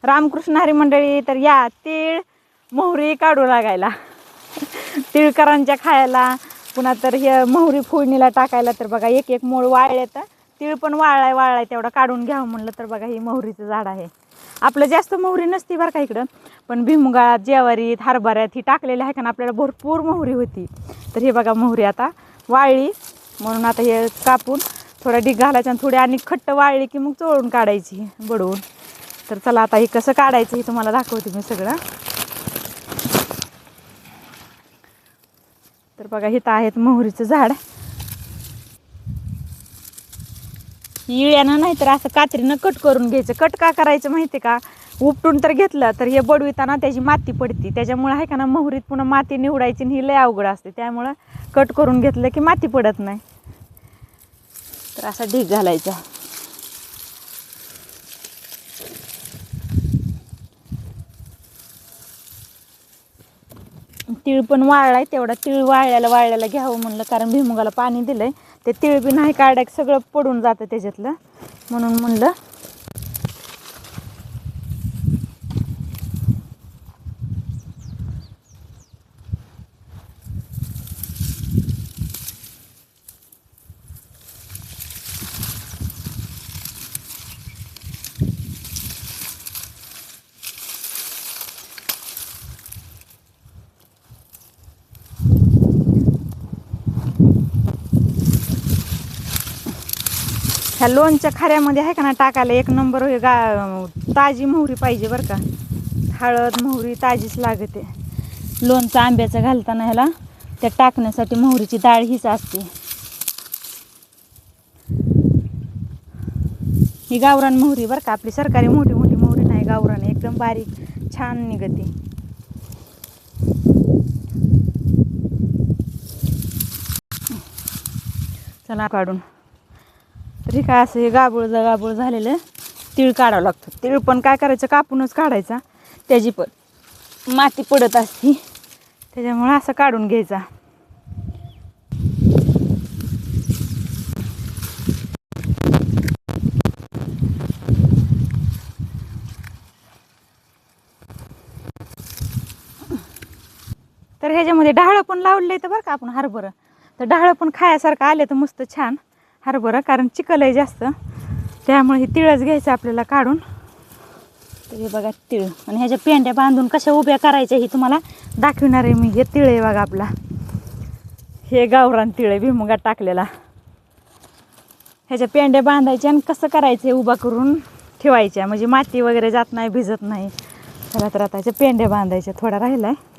रामकृष्ण हरी मंडळी, तर या तीळ मोहरी काढू लागायला तिळकरांच्या खायला, पुन्हा तर हे मोहरी फोडणीला टाकायला. तर बघा एक एक मूळ वाळले, तर तीळ पण वाळलाय तेवढा काढून घ्यावं म्हणलं. तर बघा ही मोहरीचं झाड आहे. आपलं जास्त मोहरी नसती बरं का इकडं, पण भुईमुगात, ज्वारीत, हरभऱ्यात ही टाकलेली आहे का आपल्याला भरपूर मोहरी होती. तर हे बघा मोहरी आता वाळली, म्हणून आता हे कापून थोडा ढीग घालायचा आणि थोडी आणि खट्ट वाळली की मग चोळून काढायची बडवून. तर चला आता हे कसं काढायचं हे तुम्हाला दाखवते मी सगळं. तर बघा इथं आहेत मोहरीचं झाड. इळ्यानं नाही तर असं कात्रीनं कट करून घ्यायचं. कट का करायचं माहिती का, उपटून तर घेतलं तर हे बडविताना त्याची माती पडती, त्याच्यामुळे आहे का ना मोहरीत पुन्हा माती निवडायची आणि ही लय अवघड असते. त्यामुळं कट करून घेतलं की माती पडत नाही. तर असा ढीग घालायचा. तीळ पण वाळलाय, तेवढा तीळ वाळल्याला घ्यावं म्हणलं, कारण भुईमुगाला पाणी दिलंय. ते तीळ बी नाही काढाय सगळं पडून जातं त्याच्यातलं, म्हणून म्हणलं. ह्या लोणच्या खाऱ्यामध्ये आहे का ना टाकायला एक नंबर हे ताजी मोहरी पाहिजे बरं का. हळद मोहरी ताजीच लागते. लोणचं आंब्याचं घालताना ह्याला त्या टाकण्यासाठी मोहरीची डाळ हीच असते. ही गावरान मोहरी बरं का, आपली सरकारी मोठी मोठी मोहरी नाही, गावरान एकदम बारीक छान निघते. चला काढून. तरी काय असं हे गाबूळ झालेलं तीळ काढावं लागतं. तीळ पण काय करायचं, कापूनच काढायचा, त्याची पण माती पडत असती, त्याच्यामुळे असं काढून घ्यायचा. तर ह्याच्यामध्ये डाळ पण लावले तर बरं का आपण हरभरं, तर डाळ पण खायासारखं आले तर मस्त छान हरभरं, कारण चिखल आहे जास्त, त्यामुळे हे तिळच घ्यायचं आपल्याला काढून. तर हे बघा तीळ, आणि ह्याच्या पेंड्या बांधून कशा उभ्या करायच्या हे तुम्हाला दाखवणार आहे मी. हे तीळ आहे बघा आपला, हे गावरान तीळ आहे भुईमुगात टाकलेला. ह्याच्या पेंड्या बांधायच्या आणि कसं करायचं हे उभा करून ठेवायच्या, म्हणजे माती वगैरे जात नाही, भिजत नाही. चला तर आता ह्याच्या पेंड्या बांधायच्या, थोडा राहिला आहे.